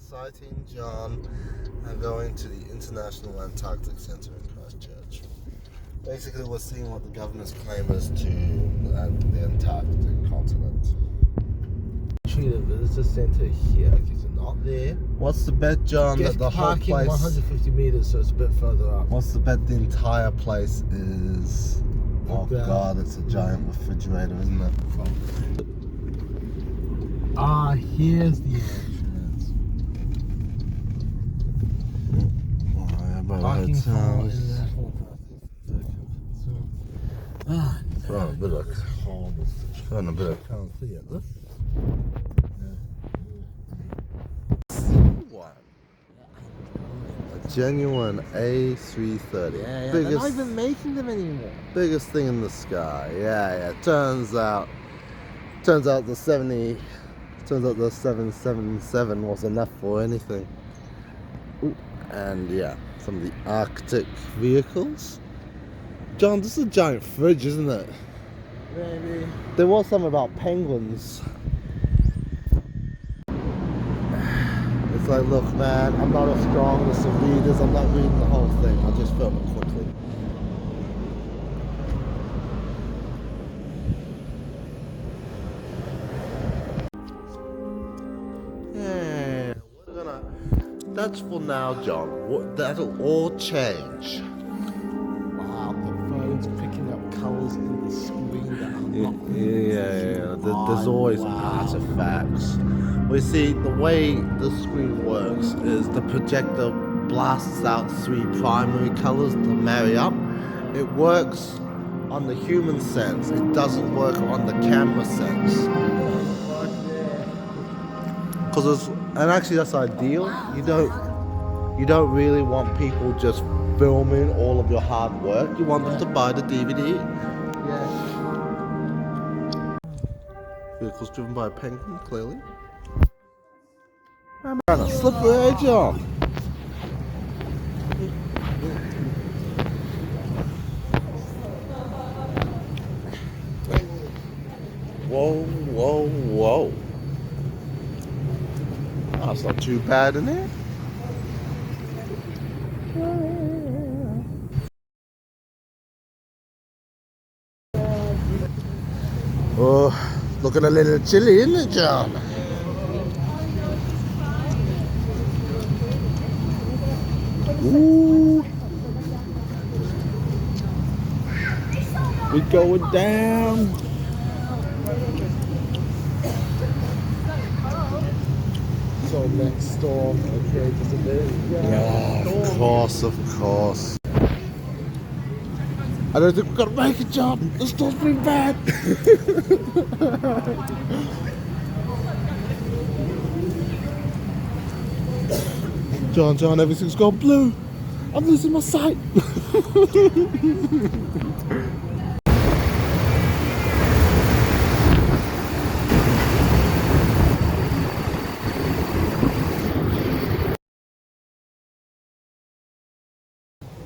Sighting John and going to the International Antarctic Centre in Christchurch. Basically, we're seeing what the governor's claim is to the Antarctic continent. Actually, the visitor centre here, because it's not there. What's the bet, John, Guest that the whole parking place... 150 metres, so it's a bit further up. What's the bet the entire place is... Oh God, it's a giant refrigerator, isn't it? Ah, here's the entrance. Parking for International Throwing a bit of... Throwing a bit of... Can't see it. This? What? A genuine A330. Yeah, biggest, they're not even making them anymore. biggest thing in the sky. Yeah. Turns out the 777 was enough for anything. Ooh. And yeah, some of the Arctic vehicles. John, this is a giant fridge, isn't it? Maybe. There was something about penguins. It's like, look, man, I'm not as strong as the readers. I'm not reading the whole thing. I'll just film it quickly. Yeah, we're gonna. That's for now, John. That'll all change. Wow, the phone's picking up colours in the screen that are not Yeah. There's always artifacts. We see the way the screen works is the projector blasts out three primary colors to marry up. It works on the human sense. It doesn't work on the camera sense. And actually that's ideal. You don't really want people just filming all of your hard work. You want them to buy the DVD. Yeah. Vehicles driven by a penguin, clearly. I'm on a slippery edge on. Whoa. That's not too bad in there. Oh, looking a little chilly, isn't it, John? Ooh. We're going down. So next storm, okay, just a bit. Yeah, of course. I don't think we're gonna make it, John. The storm's been bad. John, everything's gone blue. I'm losing my sight.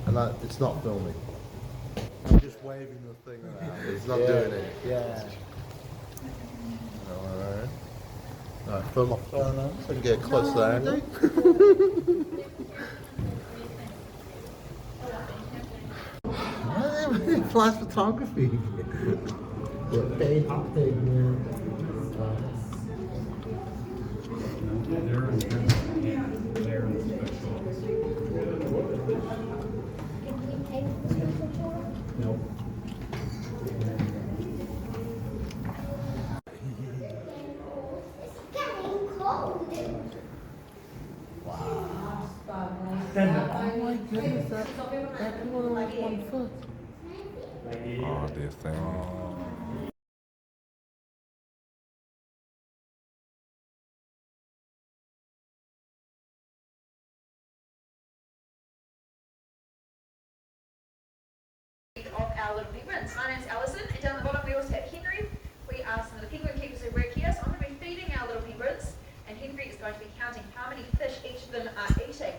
And it's not filming. I'm just waving the thing around. It's not doing it. Yeah. Alright, film off phone now so I can get a closer angle. Flash photography. Paid update, man. Oh my goodness, that one like 1 foot. Oh, this thing. Of our little penguins. My name's Alison, and down the bottom we also have Henry. We are some of the penguin keepers who work here, so I'm going to be feeding our little penguins, and Henry is going to be counting how many fish each of them are eating.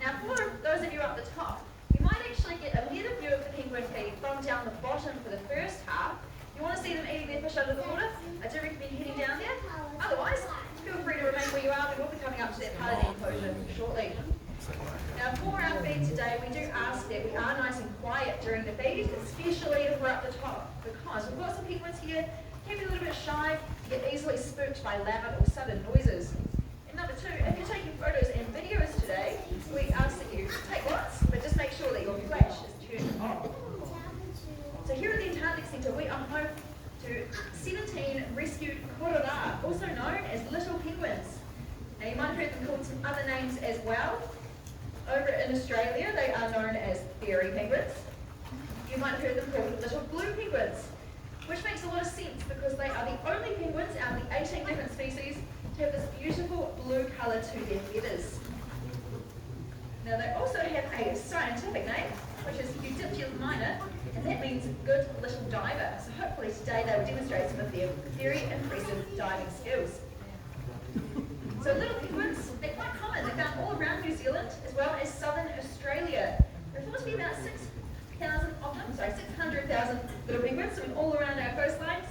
Now, for those of you up the top, you might actually get a better view of the penguin feed from down the bottom for the first half. You want to see them eating their fish under the water? I do recommend heading down there. Otherwise, feel free to remain where you are. We will be coming coming up to that part of the enclosure shortly. Now for our feed today, we do ask that we are nice and quiet during the feed, especially if we're up the top, because we've got some penguins here, can be a little bit shy, get easily spooked by loud or sudden noises. And number two, if you're taking photos and videos today, we ask that you take lots, but just make sure that your flash is turned off. So here at the Antarctic Centre, we are home to 17 rescued korora, also known as little penguins. Now you might have heard them called some other names as well. Over in Australia, they are known as fairy penguins. You might have heard them called little blue penguins, which makes a lot of sense because they are the only penguins out of the 18 different species to have this beautiful blue colour to their feathers. Now they also have a scientific name, which is Eutychius minor, and that means good little diver. So hopefully today they will demonstrate some of their very impressive diving skills. So little penguins, they're quite common. They're found all around New Zealand as well as southern Australia. There thought to be about 600,000 little penguins swimming all around our coastlines.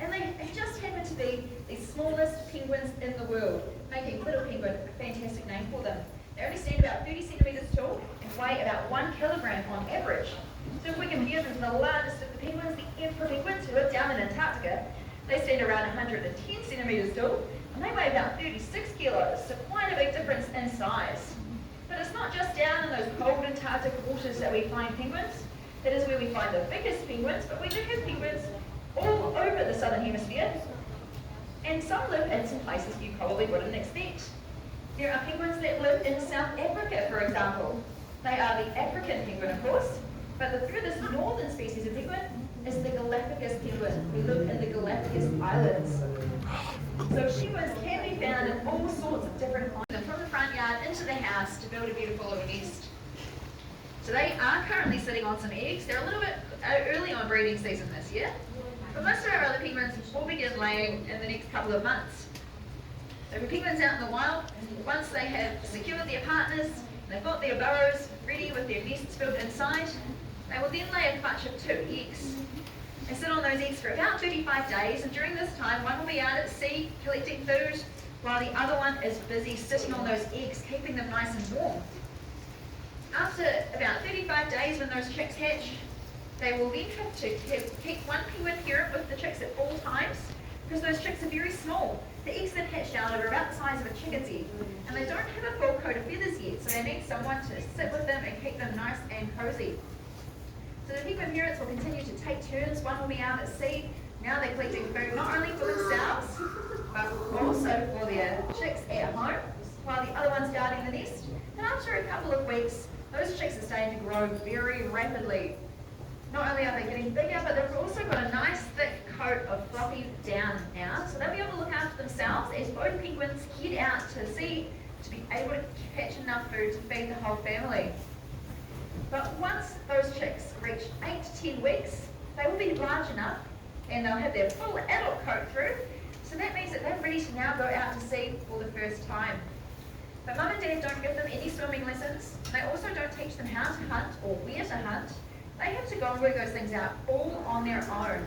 And they just happen to be the smallest penguins in the world, making little penguin a fantastic name for them. They only stand about 30 centimetres tall and weigh about 1 kilogram on average. So if we compare them to the largest of the penguins, the emperor penguins who live down in Antarctica, they stand around 110 centimetres tall and they weigh about 36 kilos, so quite a big difference in size. But it's not just down in those cold Antarctic waters that we find penguins. That is where we find the biggest penguins, but we do have penguins all over the southern hemisphere. And some live in some places you probably wouldn't expect. There are penguins that live in South Africa, for example. They are the African penguin, of course, but the furthest northern species of penguin is the Galapagos penguin, who live in the Galapagos Islands. So penguins can be found in all sorts of different climates, from the front yard into the house to build a beautiful little nest. So they are currently sitting on some eggs. They're a little bit early on breeding season this year, but most of our other penguins will begin laying in the next couple of months. So for penguins out in the wild, once they have secured their partners, and they've got their burrows ready with their nests built inside, they will then lay a clutch of 2 eggs. They sit on those eggs for about 35 days, and during this time, one will be out at sea collecting food, while the other one is busy sitting on those eggs, keeping them nice and warm. After about 35 days, when those chicks hatch, they will then have to keep one penguin parent with the chicks at all times, because those chicks are very small. The eggs that hatch out are about the size of a chicken's egg, and they don't have a full coat of feathers yet, so they need someone to sit with them and keep them nice and cozy. So the penguin parents will continue to take turns. One will be out at sea. Now they're collecting food not only for themselves, but also for their chicks at home, while the other one's guarding the nest. And after a couple of weeks, those chicks are starting to grow very rapidly. Not only are they getting bigger, but they've also got a nice thick coat of fluffy down now, so they'll be able to look after themselves as both penguins head out to sea to be able to catch enough food to feed the whole family. But once those chicks reach 8 to 10 weeks, they will be large enough and they'll have their full adult coat through, so that means that they're ready to now go out to sea for the first time. But Mum and Dad don't give them any swimming lessons. They also don't teach them how to hunt or where to hunt. They have to go and work those things out all on their own.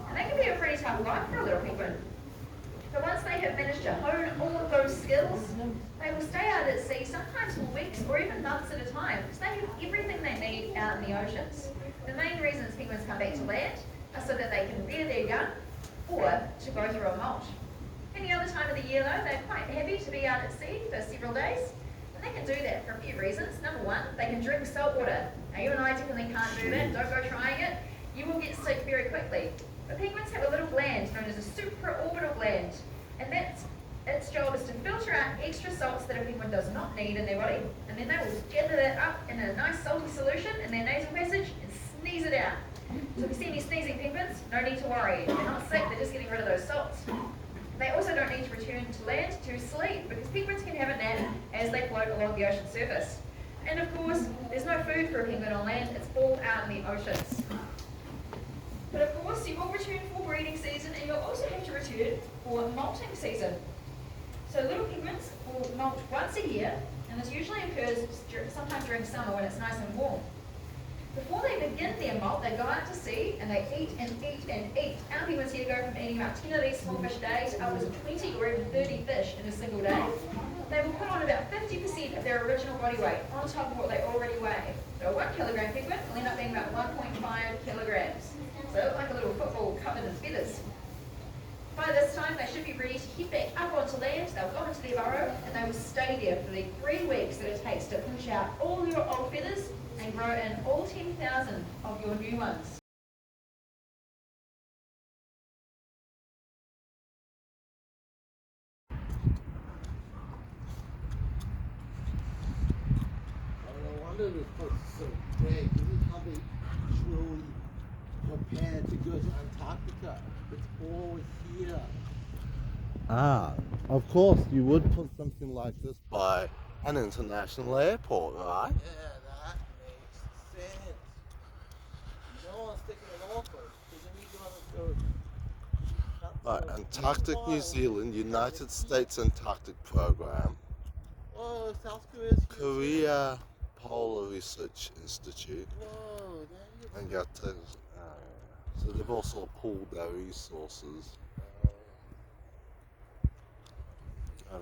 And that can be a pretty tough life for a little penguin. But once they have managed to hone all of those skills, they will stay out at sea sometimes for weeks or even months at a time, because they have everything they need out in the oceans. The main reasons penguins come back to land are so that they can rear their young or to go through a molt. Any other time of the year though, they're quite happy to be out at sea for several days. And they can do that for a few reasons. Number one, they can drink salt water. Now you and I definitely can't do that, don't go trying it. You will get sick very quickly. But penguins have a little gland known as a supraorbital gland. And its job is to filter out extra salts that a penguin does not need in their body. And then they will gather that up in a nice salty solution in their nasal passage and sneeze it out. So if you see any sneezing penguins, no need to worry. They're not sick, they're just getting rid of those salts. They also don't need to return to land to sleep, because penguins can have a nap as they float along the ocean surface. And of course, there's no food for a penguin on land, it's all out in the oceans. But of course, you will return for breeding season, and you'll also have to return for molting season. So little penguins will molt once a year, and this usually occurs sometime during summer when it's nice and warm. Before they begin their molt, they go out to sea and they eat and eat and eat. Our penguins here go from eating about 10 of these small fish a day to upwards of 20 or even 30 fish in a single day. They will put on about 50% of their original body weight on top of what they already weigh. So a 1 kilogram penguin will end up being about 1.5 kilograms. So like a little football covered in feathers. By this time, they should be ready to head back up onto land. They'll go into their burrow and they will stay there for the 3 weeks that it takes to push out all your old feathers and grow in all 10,000 of your new ones. No wonder this place is so big. This is how they truly prepare to go to Antarctica. It's all here. Ah, of course, you would put something like this by an international airport, right? Yeah, that makes sense. You don't want to stick it in Auckland, because then you gotta go. Right, Antarctic New Zealand, United States Antarctic Program, Oh, South Korea's here. Korea Polar Research Institute, Whoa, there and got to, so they've also pooled their resources.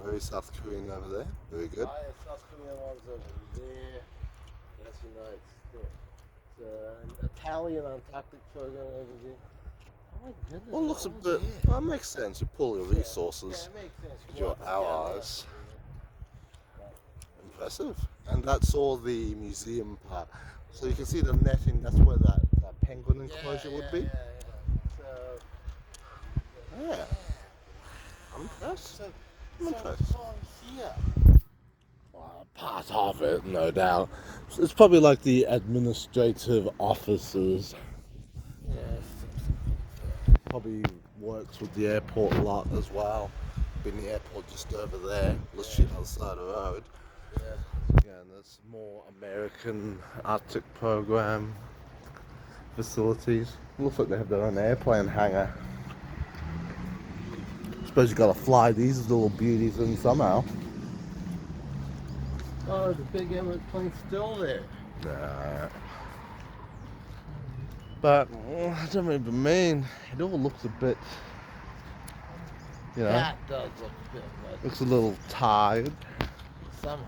Very South Korean over there, very good. South Korean ones over there. That's United States. An Italian Antarctic program over there. Oh my goodness. Well, looks a they're bit, all there. well, that makes sense, you pull your resources, Yeah, it makes sense. your Yeah, allies. yeah. Impressive. And that's all the museum part. So you can see the netting, that's where that penguin enclosure would be. So, Yeah. I'm impressed. so, I'm so impressed. it's all here. Well, part of it, no doubt. It's probably like the administrative offices. Yes. Probably works with the airport a lot as well. Being the airport just over there, literally on the side of the road. Yeah. Again, that's more American Arctic program facilities. Looks like they have their own airplane hangar. Suppose you gotta fly these little beauties in somehow. Oh, the big Emirates plane's still there. Nah. But I don't even mean it all looks a bit, you know, That does look a bit like looks a little tired. somehow.